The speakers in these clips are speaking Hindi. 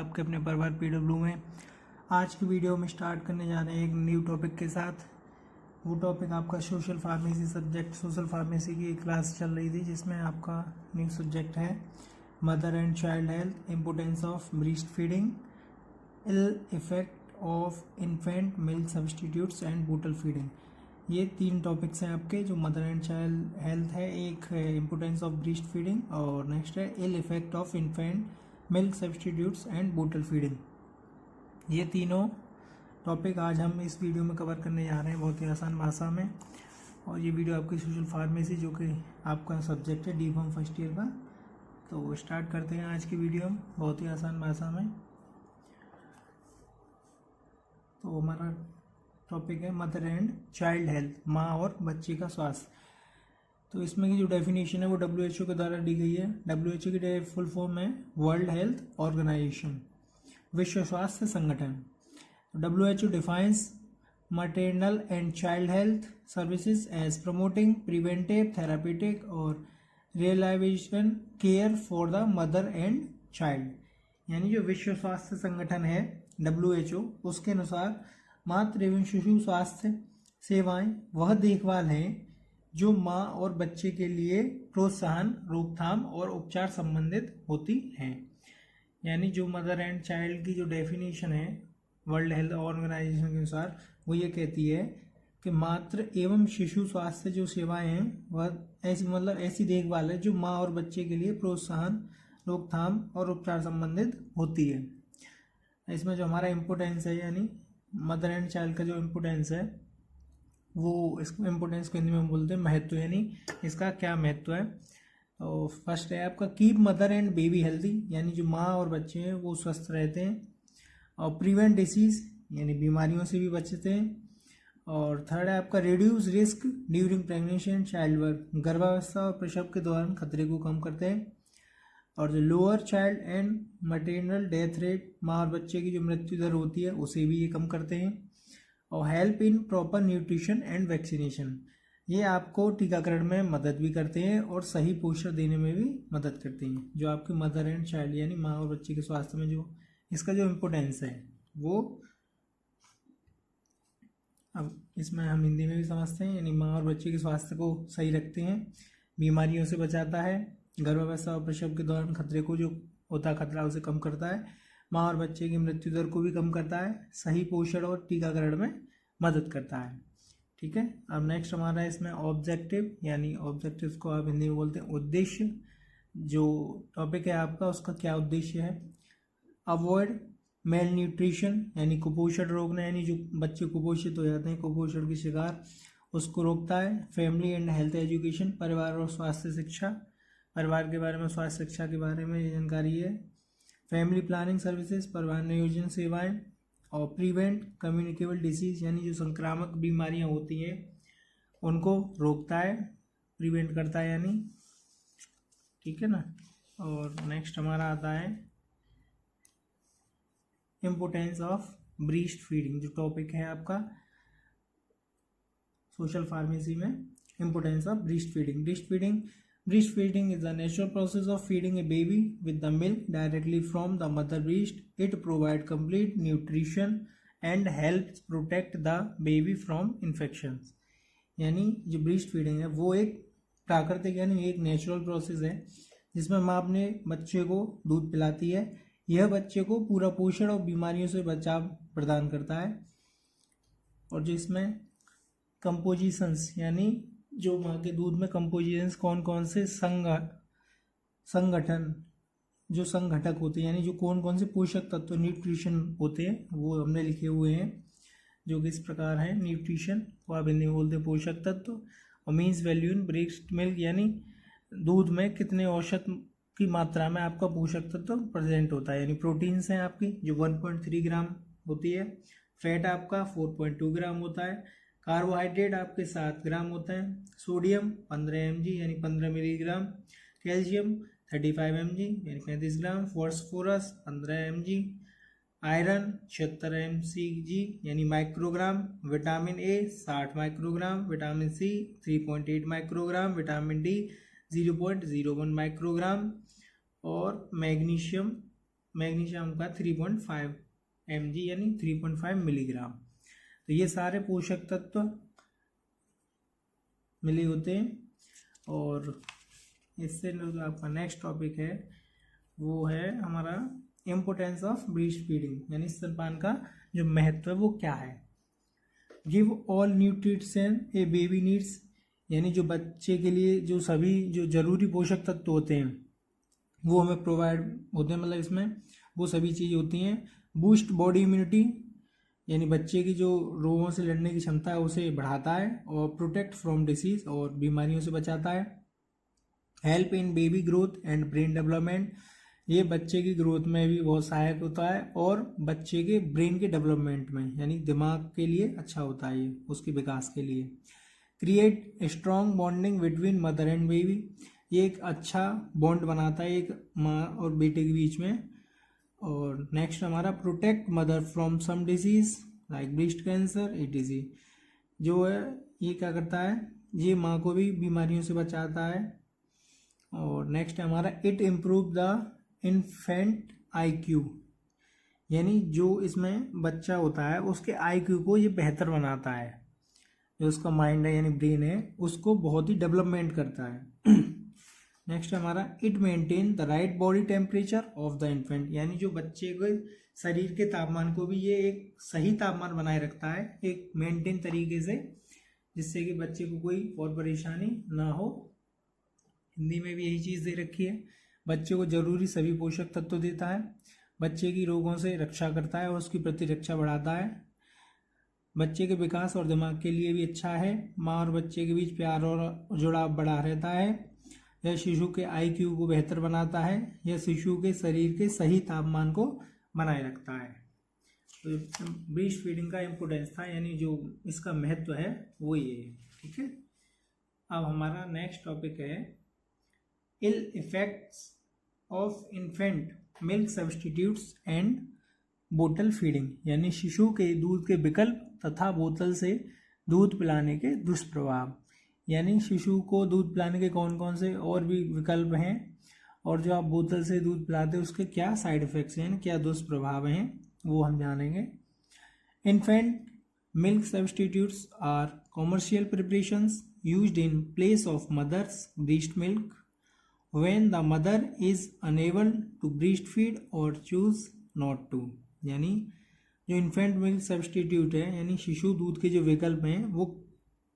आपके अपने परिवार PW में। आज की वीडियो में स्टार्ट करने जा रहे हैं एक न्यू टॉपिक के साथ। वो टॉपिक आपका social pharmacy subject, social pharmacy की क्लास चल रही थी जिसमें आपका न्यू सब्जेक्ट है mother and child health, importance of breastfeeding, ill effect of infant milk substitutes and bottle feeding. ये 3 टॉपिक्स हैं आपके जो मदर एंड चाइल्ड हेल्थ है। एक है इम्पोर्टेंस ऑफ ब्रेस्ट फीडिंग और नेक्स्ट है ill effect of infant milk substitutes and bottle feeding. ये तीनों टॉपिक आज हम इस वीडियो में कवर करने जा रहे हैं बहुत ही आसान भाषा में। और ये वीडियो आपकी सोशल फार्मेसी जो कि आपका सब्जेक्ट है D.Pharm फर्स्ट ईयर का। तो स्टार्ट करते हैं आज की वीडियो हम बहुत ही आसान भाषा में। तो हमारा टॉपिक है मदर एंड चाइल्ड हेल्थ, माँ और बच्चे का स्वास्थ्य। तो इसमें की जो डेफिनेशन है वो WHO के द्वारा दी गई है। WHO की फुल फॉर्म है वर्ल्ड हेल्थ ऑर्गेनाइजेशन, विश्व स्वास्थ्य संगठन। WHO defines maternal and child health services as promoting preventive, therapeutic और reliable care for the mother and child। यानी जो विश्व स्वास्थ्य संगठन है WHO, उसके अनुसार मातृ एवं शिशु स्वास्थ्य सेवाएं वह देखभाल हैं जो माँ और बच्चे के लिए प्रोत्साहन, रोकथाम और उपचार संबंधित होती हैं। यानी जो मदर एंड चाइल्ड की जो डेफिनेशन है वर्ल्ड हेल्थ ऑर्गेनाइजेशन के अनुसार वो ये कहती है कि मातृ एवं शिशु स्वास्थ्य जो सेवाएं हैं वह ऐसी देखभाल है जो माँ और बच्चे के लिए प्रोत्साहन, रोकथाम और उपचार संबंधित होती है। इसमें जो हमारा इम्पोर्टेंस है यानी मदर एंड चाइल्ड का जो इम्पोर्टेंस है वो इसको इम्पोर्टेंस को हिंदी में बोलते हैं महत्व, यानी इसका क्या महत्व है। तो फर्स्ट है आपका keep mother and baby healthy, यानी जो माँ और बच्चे हैं वो स्वस्थ रहते हैं। और प्रिवेंट डिसीज यानी बीमारियों से भी बचते हैं। और थर्ड है आपका reduce risk during pregnancy and child birth, गर्भावस्था और प्रसव के दौरान खतरे को कम करते हैं। और जो lower child and maternal death rate, माँ और बच्चे की जो मृत्यु दर होती है उसे भी ये कम करते हैं। और help in proper nutrition and vaccination, ये आपको टीकाकरण में मदद भी करते हैं और सही पोषण देने में भी मदद करते हैं। जो आपकी मदर एंड चाइल्ड यानी माँ और बच्चे के स्वास्थ्य में जो इसका जो इम्पोर्टेंस है वो अब इसमें हम हिंदी में भी समझते हैं। यानी माँ और बच्चे के स्वास्थ्य को सही रखते हैं, बीमारियों से बचाता है, गर्भावस्था और प्रसव के दौरान खतरे को जो होता खतरा उसे कम करता है, माँ और बच्चे की मृत्यु दर को भी कम करता है, सही पोषण और टीकाकरण में मदद करता है। ठीक है। अब नेक्स्ट हमारा इसमें ऑब्जेक्टिव, यानी ऑब्जेक्टिव को आप हिंदी में बोलते हैं उद्देश्य। जो टॉपिक है आपका उसका क्या उद्देश्य है। अवॉइड मेल न्यूट्रिशन यानी कुपोषण रोकना, यानी जो बच्चे कुपोषित हो जाते हैं, कुपोषण के शिकार, उसको रोकता है। फैमिली एंड हेल्थ एजुकेशन, परिवार और स्वास्थ्य शिक्षा, परिवार के बारे में, स्वास्थ्य शिक्षा के बारे में जानकारी है। फैमिली प्लानिंग सर्विसेज, परिवार नियोजन सेवाएं। और प्रिवेंट कम्युनिकेबल डिसीज, यानी जो संक्रामक बीमारियां होती हैं उनको रोकता है, प्रिवेंट करता है यानी। ठीक है ना। और नेक्स्ट हमारा आता है इम्पोर्टेंस ऑफ ब्रेस्ट फीडिंग, जो टॉपिक है आपका सोशल फार्मेसी में, importance of breast feeding. Breast feeding is the natural process of feeding a baby with the milk directly from the mother breast. It provides complete nutrition and helps protect the baby from infections. यानी जो ब्रेस्ट फीडिंग है वो एक प्राकृतिक यानी एक नेचुरल प्रोसेस है जिसमें माँ अपने बच्चे को दूध पिलाती है। यह बच्चे को पूरा पोषण और बीमारियों से बचाव प्रदान करता है। और जो इसमें कंपोजिशंस यानी जो माँ के दूध में कंपोजिशंस कौन कौन से संगठन जो संघटक होते हैं, यानी जो कौन कौन से पोषक तत्व न्यूट्रिशन होते हैं वो हमने लिखे हुए हैं, जो कि इस प्रकार है। न्यूट्रिशन को आप हिंदी में बोलते हैं पोषक तत्व। और means value in breast milk, यानी दूध में कितने औसत की मात्रा में आपका पोषक तत्व प्रेजेंट होता है। यानी प्रोटीन्स हैं आपकी जो 1.3 ग्राम होती है, फैट आपका 4.2 ग्राम होता है, कार्बोहाइड्रेट आपके 7 ग्राम होता है, सोडियम 15 mg यानी 15 मिलीग्राम, कैल्शियम 35 mg यानी 35 gram, phosphorus 15 mg, iron 76 mcg यानी microgram, vitamin A 60 microgram, vitamin C 3.8 microgram, vitamin D 0.01 microgram और मैग्नीशियम मैग्नीशियम का 3.5 mg यानी 3.5 मिलीग्राम। तो ये सारे पोषक तत्व मिले होते हैं। और इससे जो आपका नेक्स्ट टॉपिक है वो है हमारा इम्पोर्टेंस ऑफ ब्रेस्ट फीडिंग, यानी स्तनपान का जो महत्व है वो क्या है। गिव ऑल न्यूट्रिशन ए बेबी नीड्स, यानी जो बच्चे के लिए जो सभी जो जरूरी पोषक तत्व होते हैं वो हमें प्रोवाइड होते हैं, मतलब इसमें वो सभी चीज़ होती हैं। बूस्ट बॉडी इम्यूनिटी, यानी बच्चे की जो रोगों से लड़ने की क्षमता है उसे बढ़ाता है। और प्रोटेक्ट फ्रॉम डिसीज, और बीमारियों से बचाता है। Help in baby growth and brain development, ये बच्चे की ग्रोथ में भी बहुत सहायक होता है और बच्चे के ब्रेन के डेवलपमेंट में, यानी दिमाग के लिए अच्छा होता है ये उसके विकास के लिए। Create strong bonding between mother and baby, ये एक अच्छा बॉन्ड बनाता है एक माँ और बेटे के बीच में। और नेक्स्ट हमारा protect mother from some disease like breast cancer etc, जो है ये क्या करता है, ये माँ को भी बीमारियों से बचाता है। और नेक्स्ट है हमारा it improve the infant IQ, यानी जो इसमें बच्चा होता है उसके IQ को ये बेहतर बनाता है। जो उसका माइंड है यानी ब्रेन है उसको बहुत ही डेवलपमेंट करता है। नेक्स्ट हमारा it maintain the right body temperature of the infant, यानी जो बच्चे के शरीर के तापमान को भी ये एक सही तापमान बनाए रखता है एक मेंटेन तरीके से, जिससे कि बच्चे को कोई और परेशानी ना हो। हिंदी में भी यही चीज़ दे रखी है। बच्चे को जरूरी सभी पोषक तत्व देता है, बच्चे की रोगों से रक्षा करता है और उसकी प्रतिरक्षा बढ़ाता है। बच्चे के विकास और दिमाग के लिए भी अच्छा है। माँ और बच्चे के बीच प्यार और जुड़ाव बढ़ा रहता है। यह शिशु के IQ को बेहतर बनाता है। यह शिशु के शरीर के सही तापमान को बनाए रखता है। तो ब्रेस्ट फीडिंग का इम्पोर्टेंस था, यानी जो इसका महत्व है वो ये है। ठीक है, अब हमारा नेक्स्ट टॉपिक है ill effects of infant milk substitutes and बोतल फीडिंग, यानी शिशु के दूध के विकल्प तथा बोतल से दूध पिलाने के दुष्प्रभाव। यानी शिशु को दूध पिलाने के कौन कौन से और भी विकल्प हैं, और जो आप बोतल से दूध पिलाते हैं उसके क्या साइड इफेक्ट्स हैं, क्या दुष्प्रभाव हैं, वो हम जानेंगे। Infant milk substitutes are commercial preparations used in place of mother's breast milk when the mother is unable to breastfeed or choose not to, यानी जो इन्फेंट मिल्क सब्सटीट्यूट है यानी शिशु दूध के जो विकल्प हैं वो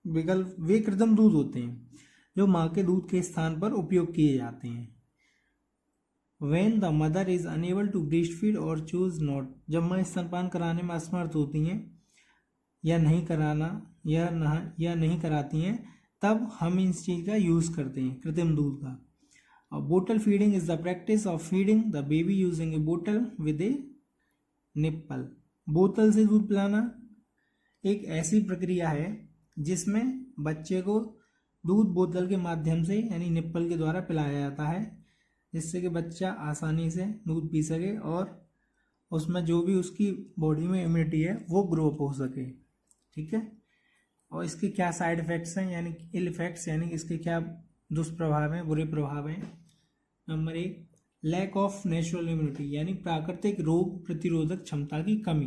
विकल्प वे कृत्रिम दूध होते हैं जो माँ के दूध के स्थान पर उपयोग किए जाते हैं। when the mother is unable to breastfeed or choose not, जब माँ स्तनपान कराने में असमर्थ होती हैं या नहीं कराना या नहीं कराती हैं, तब हम इस चीज़ का यूज़ करते हैं कृत्रिम दूध का। बोतल feeding is the practice of feeding the baby using ए बोतल विद ए निप्पल। बोतल से दूध पिलाना एक ऐसी प्रक्रिया है जिसमें बच्चे को दूध बोतल के माध्यम से यानी निप्पल के द्वारा पिलाया जाता है, जिससे कि बच्चा आसानी से दूध पी सके और उसमें जो भी उसकी बॉडी में इम्यूनिटी है वो ग्रो अप हो सके। ठीक है, और इसके क्या साइड इफेक्ट्स हैं यानी इल इफेक्ट्स, यानी इसके क्या दुष्प्रभाव हैं, बुरे प्रभाव हैं। Number 1, lack of natural immunity, यानी प्राकृतिक रोग प्रतिरोधक क्षमता की कमी।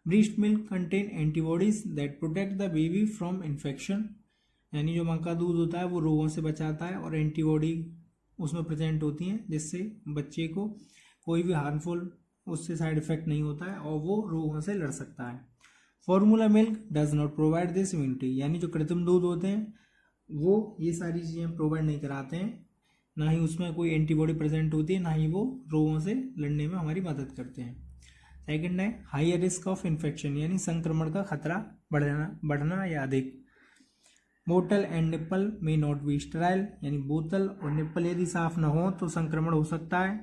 Breast milk contain antibodies that protect the baby from infection, यानी जो माँ का दूध होता है वो रोगों से बचाता है और एंटीबॉडी उसमें प्रेजेंट होती हैं जिससे बच्चे को कोई भी हार्मफुल उससे साइड इफेक्ट नहीं होता है और वो रोगों से लड़ सकता है। Formula milk does not provide this immunity, यानी जो कृत्रिम दूध होते हैं वो ये सारी चीज़ें प्रोवाइड नहीं कराते हैं, ना ही उसमें कोई एंटीबॉडी प्रेजेंट होती है, ना ही वो रोगों से लड़ने में हमारी मदद करते हैं। सेकंड है हायर रिस्क ऑफ इन्फेक्शन, यानी संक्रमण का खतरा बढ़ना या अधिक। बोतल and nipple may not be sterile, यानी बोतल और निप्पल यदि साफ न हो तो संक्रमण हो सकता है।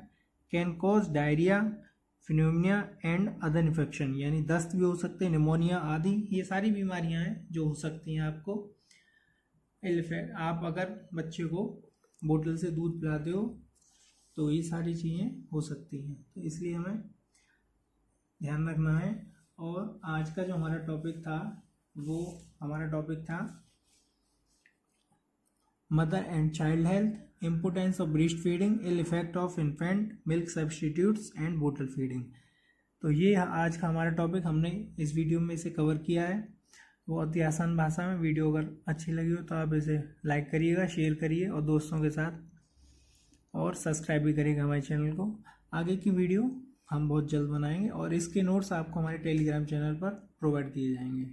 Can cause diarrhoea, pneumonia and other infection, यानी दस्त भी हो सकते हैं, निमोनिया आदि, ये सारी बीमारियां हैं जो हो सकती हैं आपको। आप अगर बच्चे को बोतल से दूध पिलाते हो तो ये सारी चीज़ें हो सकती हैं, तो इसलिए हमें ध्यान रखना है। और आज का जो हमारा टॉपिक था वो हमारा टॉपिक था mother and child health, importance of breastfeeding, ill effect of infant milk substitutes and bottle feeding. तो ये आज का हमारा टॉपिक हमने इस वीडियो में इसे कवर किया है। बहुत ही आसान भाषा में। वीडियो अगर अच्छी लगी हो तो आप इसे लाइक करिएगा, शेयर करिए और दोस्तों के साथ, और सब्सक्राइब भी करिएगा हमारे चैनल को। आगे की वीडियो हम बहुत जल्द बनाएंगे और इसके नोट्स आपको हमारे टेलीग्राम चैनल पर प्रोवाइड किए जाएंगे।